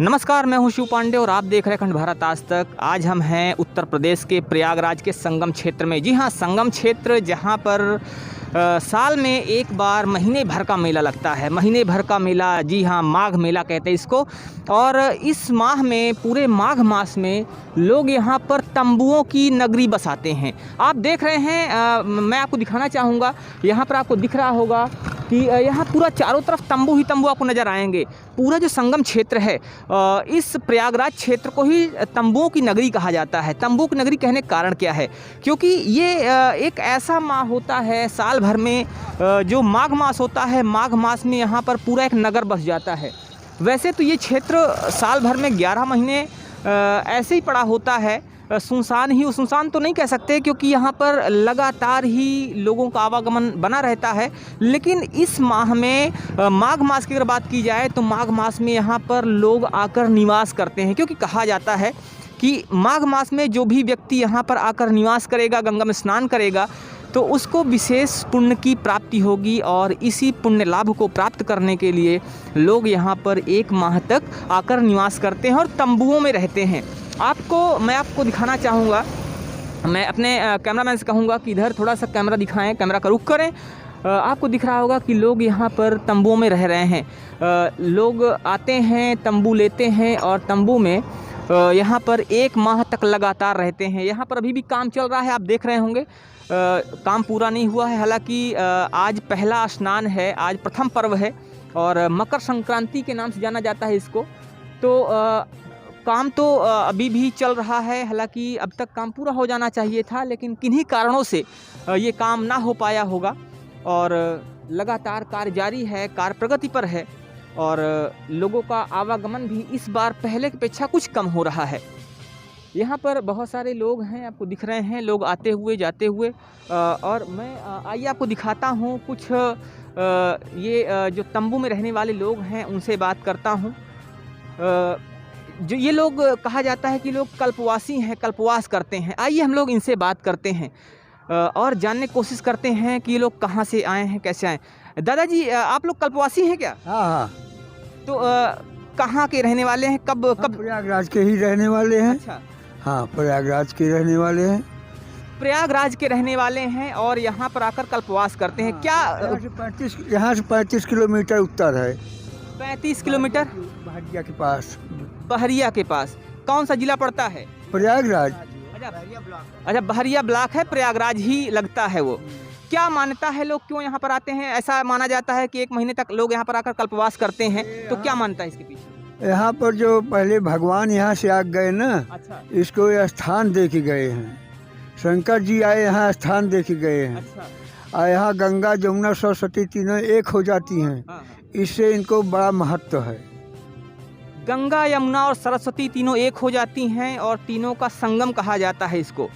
नमस्कार, मैं हूं शिव पांडे और आप देख रहे हैं अखंड भारत आज तक। आज हम हैं उत्तर प्रदेश के प्रयागराज के संगम क्षेत्र में। जी हां, संगम क्षेत्र जहां पर साल में एक बार महीने भर का मेला लगता है। महीने भर का मेला, जी हाँ, माघ मेला कहते हैं इसको। और इस माह में, पूरे माघ मास में लोग यहाँ पर तंबुओं की नगरी बसाते हैं। आप देख रहे हैं, मैं आपको दिखाना चाहूँगा। यहाँ पर आपको दिख रहा होगा कि यहाँ पूरा चारों तरफ तंबू ही तंबू आपको नज़र आएंगे। पूरा जो संगम क्षेत्र है, इस प्रयागराज क्षेत्र को ही तंबुओं की नगरी कहा जाता है। तंबू की नगरी कहने का कारण क्या है? क्योंकि ये एक ऐसा माह होता है साल भर में, जो माघ मास होता है। माघ मास में यहाँ पर पूरा एक नगर बस जाता है। वैसे तो ये क्षेत्र साल भर में 11 महीने ऐसे ही पड़ा होता है, सुनसान तो नहीं कह सकते, क्योंकि यहाँ पर लगातार ही लोगों का आवागमन बना रहता है। लेकिन इस माह में, माघ मास की अगर बात की जाए, तो माघ मास में यहाँ पर लोग आकर निवास करते हैं। क्योंकि कहा जाता है कि माघ मास में जो भी व्यक्ति यहाँ पर आकर निवास करेगा, गंगा में स्नान करेगा, तो उसको विशेष पुण्य की प्राप्ति होगी। और इसी पुण्य लाभ को प्राप्त करने के लिए लोग यहाँ पर एक माह तक आकर निवास करते हैं और तंबुओं में रहते हैं। मैं आपको दिखाना चाहूँगा। मैं अपने कैमरामैन से कहूँगा कि इधर थोड़ा सा कैमरा दिखाएं, कैमरा का रुख करें। आपको दिख रहा होगा कि लोग यहाँ पर तंबुओं में रह रहे हैं। लोग आते हैं, तंबू लेते हैं और तंबू में यहाँ पर एक माह तक लगातार रहते हैं। यहाँ पर अभी भी काम चल रहा है, आप देख रहे होंगे। काम पूरा नहीं हुआ है। हालांकि आज पहला स्नान है, आज प्रथम पर्व है और मकर संक्रांति के नाम से जाना जाता है इसको। तो काम तो अभी भी चल रहा है। हालांकि अब तक काम पूरा हो जाना चाहिए था, लेकिन किन्हीं कारणों से ये काम ना हो पाया होगा। और लगातार कार्य जारी है, कार्य प्रगति पर है और लोगों का आवागमन भी इस बार पहले की अपेक्षा कुछ कम हो रहा है। यहाँ पर बहुत सारे लोग हैं, आपको दिख रहे हैं, लोग आते हुए जाते हुए। और मैं आइए आपको दिखाता हूँ कुछ ये जो तंबू में रहने वाले लोग हैं उनसे बात करता हूँ। जो ये लोग, कहा जाता है कि लोग कल्पवासी हैं, कल्पवास करते हैं। आइए हम लोग इनसे बात करते हैं और जानने की कोशिश करते हैं कि ये लोग कहाँ से आए हैं, कैसे आए। दादाजी, आप लोग कल्पवासी हैं क्या? हाँ। तो कहाँ के रहने वाले हैं? कब प्रयागराज के ही रहने वाले हैं। अच्छा, हाँ, प्रयागराज के रहने वाले हैं। प्रयागराज के रहने वाले हैं और यहाँ पर आकर कल्पवास करते हैं। क्या यहाँ से 35 किलोमीटर उत्तर है। 35 किलोमीटर? बहरिया के पास। बहरिया के पास कौन सा जिला पड़ता है? प्रयागराज। अच्छा, बहरिया ब्लॉक है, प्रयागराज ही लगता है वो। क्या मान्यता है, लोग क्यों यहाँ पर आते हैं? ऐसा माना जाता है कि एक महीने तक लोग यहाँ पर आकर कल्पवास करते हैं, तो क्या मानता है इसके पीछे? यहाँ पर जो पहले भगवान यहाँ से आ गए ना, अच्छा, इसको ये स्थान दे के गए हैं। शंकर जी आए यहाँ, स्थान दे के गए हैं। अच्छा। और यहाँ गंगा, जमुना, सरस्वती तीनों एक हो जाती हैं। हाँ। इससे इनको बड़ा महत्व है। गंगा, यमुना और सरस्वती तीनों एक हो जाती हैं और तीनों का संगम कहा जाता है इसको।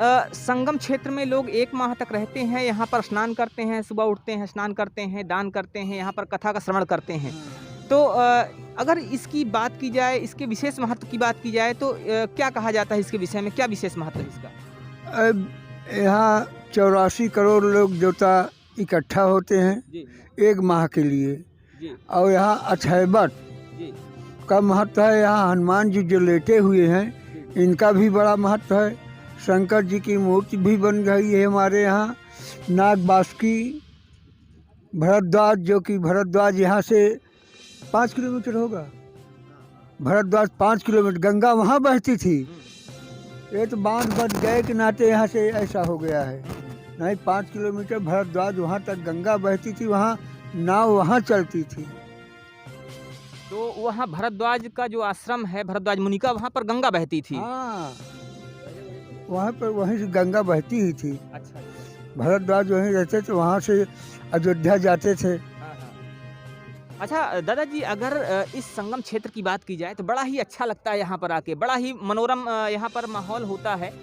संगम क्षेत्र में लोग एक माह तक रहते हैं, यहाँ पर स्नान करते हैं, सुबह उठते हैं, स्नान करते हैं, दान करते हैं, यहाँ पर कथा का श्रवण करते हैं। तो अगर इसकी बात की जाए, इसके विशेष महत्व की बात की जाए, तो क्या कहा जाता है इसके विषय में? क्या विशेष महत्व है इसका? यहाँ 84 करोड़ लोग देवता इकट्ठा होते हैं जी, एक माह के लिए। जी, और यहाँ अक्षयवट जी, का महत्व है। यहाँ हनुमान जी जो लेटे हुए हैं, इनका भी बड़ा महत्व है। शंकर जी की मूर्ति भी बन गई है हमारे यहाँ। नाग बासुकी, भरद्वाज, जो कि भरद्वाज यहाँ से 5 किलोमीटर होगा। भरद्वाज 5 किलोमीटर, गंगा वहाँ बहती थी। ये तो बांध बन गए के नाते यहाँ से ऐसा हो गया है। नहीं, 5 किलोमीटर भरद्वाज वहाँ तक गंगा बहती थी, वहाँ नाव वहाँ चलती थी। तो वहाँ भरद्वाज का जो आश्रम है, भरद्वाज मुनि का, वहाँ पर गंगा बहती थी। हाँ, वहाँ पर वहीं से गंगा बहती ही थी। अच्छा। भरद्वाज वहीं रहते थे, वहाँ से अयोध्या जाते थे। हाँ, हाँ। अच्छा दादाजी, अगर इस संगम क्षेत्र की बात की जाए तो बड़ा ही अच्छा लगता है यहाँ पर आके। बड़ा ही मनोरम यहाँ पर माहौल होता है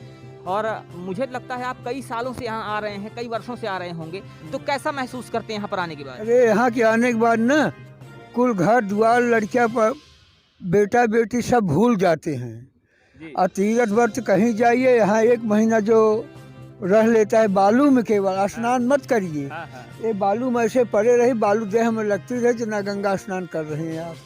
और मुझे लगता है आप कई सालों से यहाँ आ रहे हैं, कई वर्षों से आ रहे होंगे। तो कैसा महसूस करते हैं यहाँ पर आने के बाद? अरे, यहाँ के आने के बाद ना, कुल घर द्वार, लड़कियाँ, बेटा बेटी सब भूल जाते हैं। और तीर्थ व्रत कहीं जाइए, यहाँ एक महीना जो रह लेता है बालू में, केवल स्नान मत करिए। ये बालू में ऐसे पड़े रहे, बालू देह में लगती रहे, जो ना गंगा स्नान कर रहे हैं आप।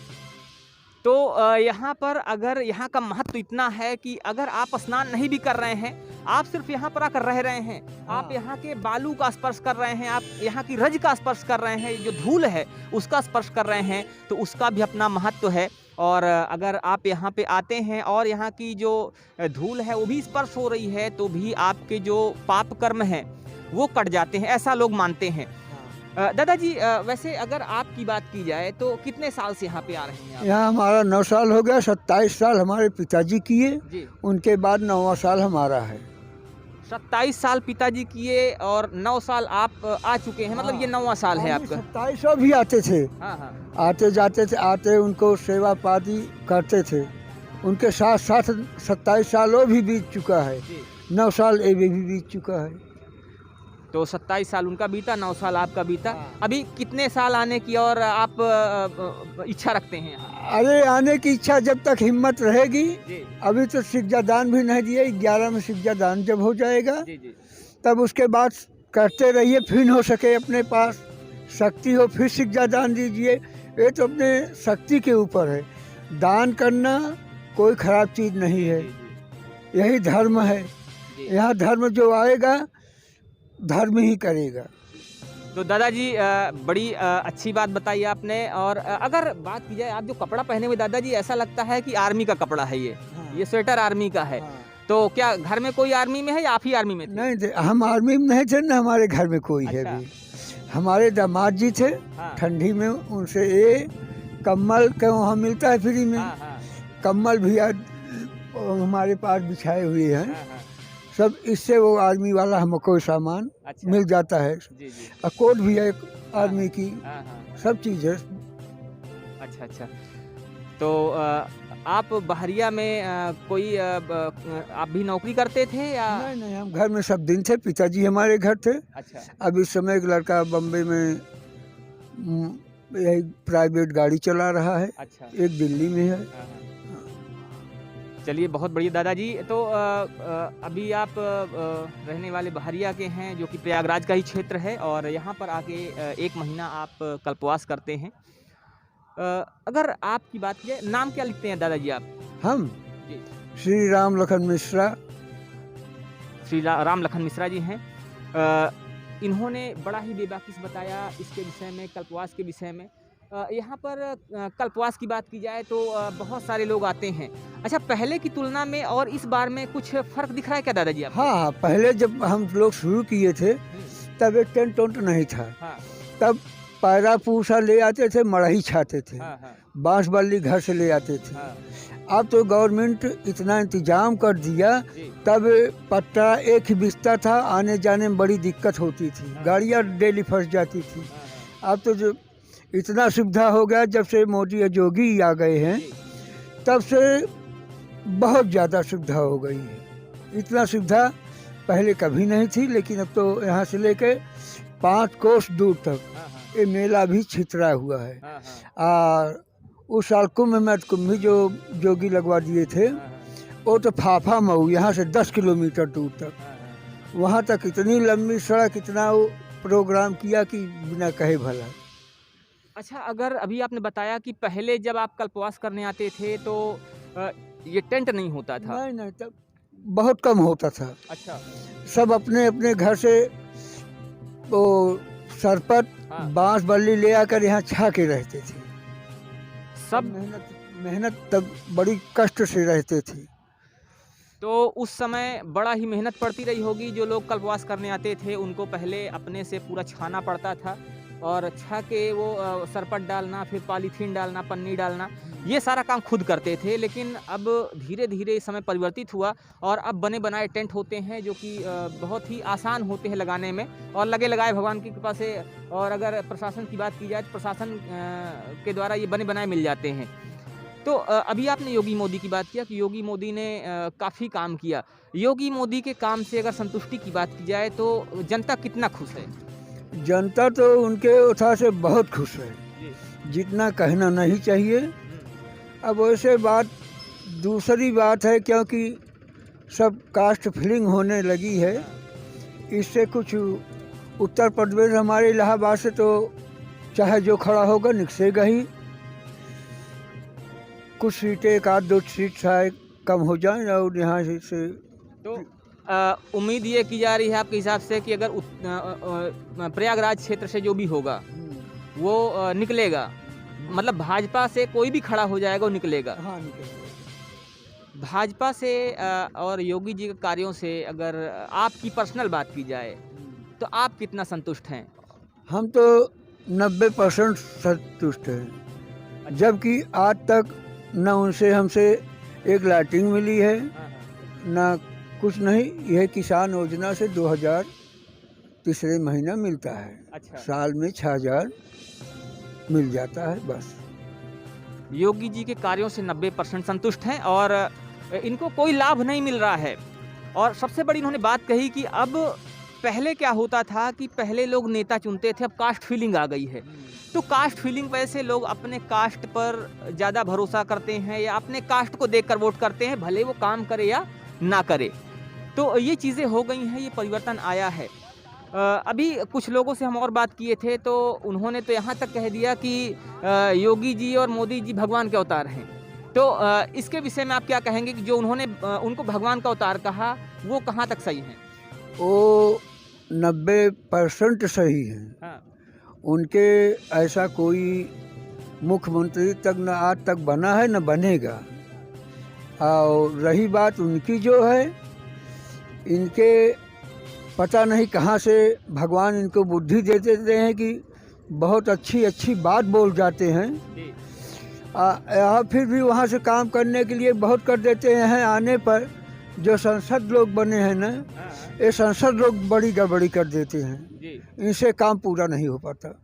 तो यहाँ पर अगर यहाँ का महत्व इतना है कि अगर आप स्नान नहीं भी कर रहे हैं, आप सिर्फ यहाँ पर आकर रह रहे हैं, आप हाँ। यहाँ के बालू का स्पर्श कर रहे हैं, आप यहाँ की रज का स्पर्श कर रहे हैं, जो धूल है उसका स्पर्श कर रहे हैं, तो उसका भी अपना महत्व है। और अगर आप यहाँ पे आते हैं और यहाँ की जो धूल है वो भी स्पर्श हो रही है, तो भी आपके जो पाप कर्म हैं वो कट जाते हैं, ऐसा लोग मानते हैं। दादाजी, वैसे अगर आपकी बात की जाए तो कितने साल से यहाँ पे आ रहे हैं आप? यहाँ हमारा 9 साल हो गया। 27 साल हमारे पिताजी किए, जी, उनके बाद 9वां साल हमारा है। 27 साल पिताजी किए और 9 साल आप आ चुके हैं, मतलब ये 9वां साल है आपका। 27 भी आते थे, हाँ हाँ। आते जाते थे, आते उनको सेवा पाती करते थे। उनके साथ साथ 27 साल वो भी बीत चुका है, जी, 9 साल ये भी बीत चुका है। तो 27 साल उनका बीता, 9 साल आपका बीता। हाँ। अभी कितने साल आने की और आप इच्छा रखते हैं यहाँ? अरे आने की इच्छा जब तक हिम्मत रहेगी। जी अभी तो सिज्जा दान भी नहीं दिए, 11 में सिज्जा दान जब हो जाएगा जी जी। तब उसके बाद करते रहिए, फिर हो सके अपने पास शक्ति हो फिर सिज्जा दान दीजिए। ये तो अपने शक्ति के ऊपर है। दान करना कोई खराब चीज़ नहीं है, यही धर्म है। जी। यहाँ धर्म जो आएगा धर्म ही करेगा। तो दादाजी, बड़ी अच्छी बात बताई आपने। और अगर बात की जाए, आप जो कपड़ा पहने हुए दादाजी, ऐसा लगता है कि आर्मी का कपड़ा है ये स्वेटर आर्मी का है। हाँ। तो क्या घर में कोई आर्मी में है या आप ही आर्मी में थे? नहीं थे, हम आर्मी में नहीं थे, न हमारे घर में कोई है अच्छा। भी। हमारे दामाद जी थे, हाँ। ठंडी में उनसे ये कम्बल के वहाँ मिलता है फ्री में। हाँ हाँ कम्बल भी आज हमारे पास बिछाए हुए हैं। हाँ हाँ। सब इससे वो आर्मी वाला हमको सामान अच्छा। मिल जाता है। जी जी। और कोट भी है आर्मी की, हाँ हाँ। सब चीज़ है। अच्छा अच्छा। तो आप बहरिया में कोई आप भी नौकरी करते थे या? नहीं नहीं, हम घर में सब दिन थे, पिताजी हमारे घर थे। अच्छा। अब इस समय एक लड़का बम्बई में यही प्राइवेट गाड़ी चला रहा है, अच्छा। एक दिल्ली में है। हाँ, हाँ। चलिए, बहुत बढ़िया दादाजी। तो अभी आप रहने वाले बहरिया के हैं, जो कि प्रयागराज का ही क्षेत्र है, और यहाँ पर आके 1 महीना आप कल्पवास करते हैं। अगर आपकी बात की जाए, नाम क्या लिखते हैं दादाजी आप? हम जी, श्री राम लखन मिश्रा। श्री राम लखन मिश्रा जी हैं। इन्होंने बड़ा ही बेबाकिस बताया इसके विषय में, कल्पवास के विषय में। यहाँ पर कल्पवास की बात की जाए तो बहुत सारे लोग आते हैं। अच्छा, पहले की तुलना में और इस बार में कुछ फ़र्क दिख रहा है क्या दादाजी आपको? हाँ, पहले जब हम लोग शुरू किए थे तब एक टेंट वेंट नहीं था। हाँ तब पैरा पूसा ले आते थे, मड़ही छाते थे, हाँ हाँ बांस बल्ली घर से ले आते थे। हाँ। अब तो गवर्नमेंट इतना इंतजाम कर दिया, जी। तब पट्टा एक ही बिस्ता था, आने जाने में बड़ी दिक्कत होती थी, हाँ। गाड़ियाँ डेली फंस जाती थी। हाँ, हाँ। अब तो जो इतना सुविधा हो गया, जब से मोदी योगी आ गए हैं जी। तब से बहुत ज़्यादा सुविधा हो गई है। इतना सुविधा पहले कभी नहीं थी, लेकिन अब तो यहाँ से लेके 5 कोस दूर तक हाँ, हाँ, ये मेला भी छितरा हुआ है। हाँ, हाँ, और उस साल कुंभ में कुंभ भी जो जोगी लगवा दिए थे, हाँ, हाँ, वो तो फाफा मऊ, यहाँ से 10 किलोमीटर दूर तक, हाँ, हाँ। वहाँ तक इतनी लंबी सड़क, इतना वो प्रोग्राम किया कि बिना कहे भला। अच्छा, अगर अभी आपने बताया कि पहले जब आप कल्पवास करने आते थे तो ये टेंट नहीं होता था। नहीं नहीं, तब बहुत कम होता था। अच्छा। सब अपने अपने घर से वो सरपट हाँ। बांस बल्ली ले आकर यहाँ छा के रहते थे। सब मेहनत तब बड़ी कष्ट से रहते थे। तो उस समय बड़ा ही मेहनत पड़ती रही होगी। जो लोग कल्पवास करने आते थे उनको पहले अपने से पूरा छाना पड़ता था, और छा के वो सरपट डालना, फिर पॉलीथीन डालना, पन्नी डालना, ये सारा काम खुद करते थे। लेकिन अब धीरे धीरे समय परिवर्तित हुआ और अब बने बनाए टेंट होते हैं, जो कि बहुत ही आसान होते हैं लगाने में, और लगे लगाए भगवान की कृपा से। और अगर प्रशासन की बात की जाए तो प्रशासन के द्वारा ये बने बनाए मिल जाते हैं। तो अभी आपने योगी मोदी की बात किया कि योगी मोदी ने काफ़ी काम किया। योगी मोदी के काम से अगर संतुष्टि की बात की जाए तो जनता कितना खुश है? जनता तो उनके उत्साह से बहुत खुश है, जितना कहना नहीं चाहिए। अब वैसे बात दूसरी बात है, क्योंकि सब कास्ट फीलिंग होने लगी है। इससे कुछ उत्तर प्रदेश हमारे इलाहाबाद से तो चाहे जो खड़ा होगा निकसेगा ही। कुछ सीटें, एक आध दो सीट शायद कम हो जाए और यहाँ से तो उम्मीद ये की जा रही है आपके हिसाब से कि अगर प्रयागराज क्षेत्र से जो भी होगा वो निकलेगा, मतलब भाजपा से कोई भी खड़ा हो जाएगा वो निकलेगा। हाँ निकलेगा। भाजपा से और योगी जी के कार्यों से अगर आपकी पर्सनल बात की जाए तो आप कितना संतुष्ट हैं? हम तो 90% संतुष्ट हैं, जबकि आज तक न उनसे हमसे एक लाइटिंग मिली है न कुछ नहीं। यह किसान योजना से 2000 तीसरे महीना मिलता है। अच्छा। साल में 6000 मिल जाता है बस। योगी जी के कार्यों से 90% संतुष्ट हैं और इनको कोई लाभ नहीं मिल रहा है। और सबसे बड़ी इन्होंने बात कही कि अब पहले क्या होता था कि पहले लोग नेता चुनते थे, अब कास्ट फीलिंग आ गई है। तो कास्ट फीलिंग वजह से लोग अपने कास्ट पर ज़्यादा भरोसा करते हैं या अपने कास्ट को देखकर वोट करते हैं, भले वो काम करे या ना करे। तो ये चीज़ें हो गई हैं, ये परिवर्तन आया है। अभी कुछ लोगों से हम और बात किए थे तो उन्होंने तो यहाँ तक कह दिया कि योगी जी और मोदी जी भगवान के अवतार हैं। तो इसके विषय में आप क्या कहेंगे कि जो उन्होंने उनको भगवान का अवतार कहा वो कहाँ तक सही है? वो 90% सही है। हाँ। उनके ऐसा कोई मुख्यमंत्री तक न आज तक बना है न बनेगा। और रही बात उनकी जो है, इनके पता नहीं कहाँ से भगवान इनको बुद्धि दे देते हैं कि बहुत अच्छी अच्छी बात बोल जाते हैं। फिर भी वहाँ से काम करने के लिए बहुत कर देते हैं। आने पर जो संसद लोग बने हैं ना, ये संसद लोग बड़ी गड़बड़ी कर देते हैं। इनसे काम पूरा नहीं हो पाता।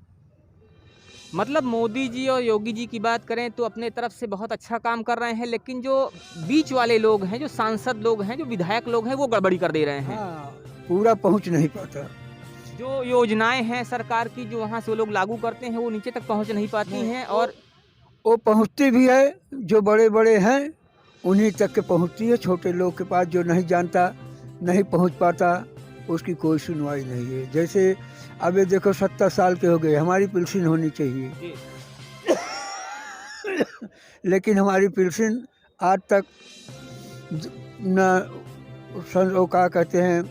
मतलब मोदी जी और योगी जी की बात करें तो अपने तरफ से बहुत अच्छा काम कर रहे हैं, लेकिन जो बीच वाले लोग हैं, जो सांसद लोग हैं, जो विधायक लोग हैं, वो गड़बड़ी कर दे रहे हैं। हाँ, पूरा पहुंच नहीं पाता। जो योजनाएं हैं सरकार की, जो वहाँ से वो लोग लागू करते हैं, वो नीचे तक पहुँच नहीं पाती हैं। और वो पहुंचती भी है, जो बड़े बड़े हैं उन्हीं तक के पहुंचती है। छोटे लोग के पास जो नहीं जानता, नहीं पहुंच पाता, उसकी कोई सुनवाई नहीं है। जैसे अब ये देखो 70 साल के हो गए, हमारी पेंशन होनी चाहिए लेकिन हमारी पेंशन आज तक न वो क्या कहते हैं,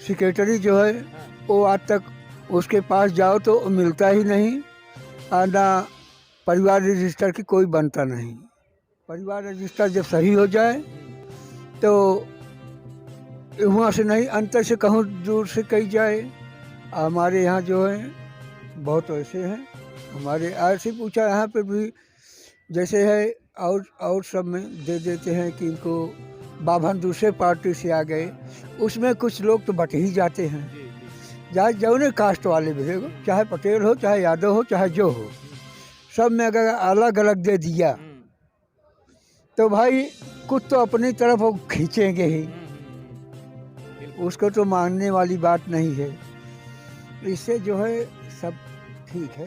सेक्रेटरी जो है वो आज तक उसके पास जाओ तो मिलता ही नहीं। ना परिवार रजिस्टर की कोई बनता नहीं। परिवार रजिस्टर जब सही हो जाए तो वहाँ से नहीं, अंतर से कहूँ दूर से कही जाए। हमारे यहाँ जो है बहुत ऐसे हैं। हमारे ऐसे पूछा यहाँ पे भी जैसे है, और सब में दे देते हैं कि इनको बाभन दूसरे पार्टी से आ गए, उसमें कुछ लोग तो बट ही जाते हैं। चाहे जौने कास्ट वाले भी हो, चाहे पटेल हो, चाहे यादव हो, चाहे जो हो, सब में अगर अलग अलग दे दिया तो भाई कुछ तो अपनी तरफ वो खींचेंगे ही। उसको तो मानने वाली बात नहीं है। इससे जो है सब ठीक है।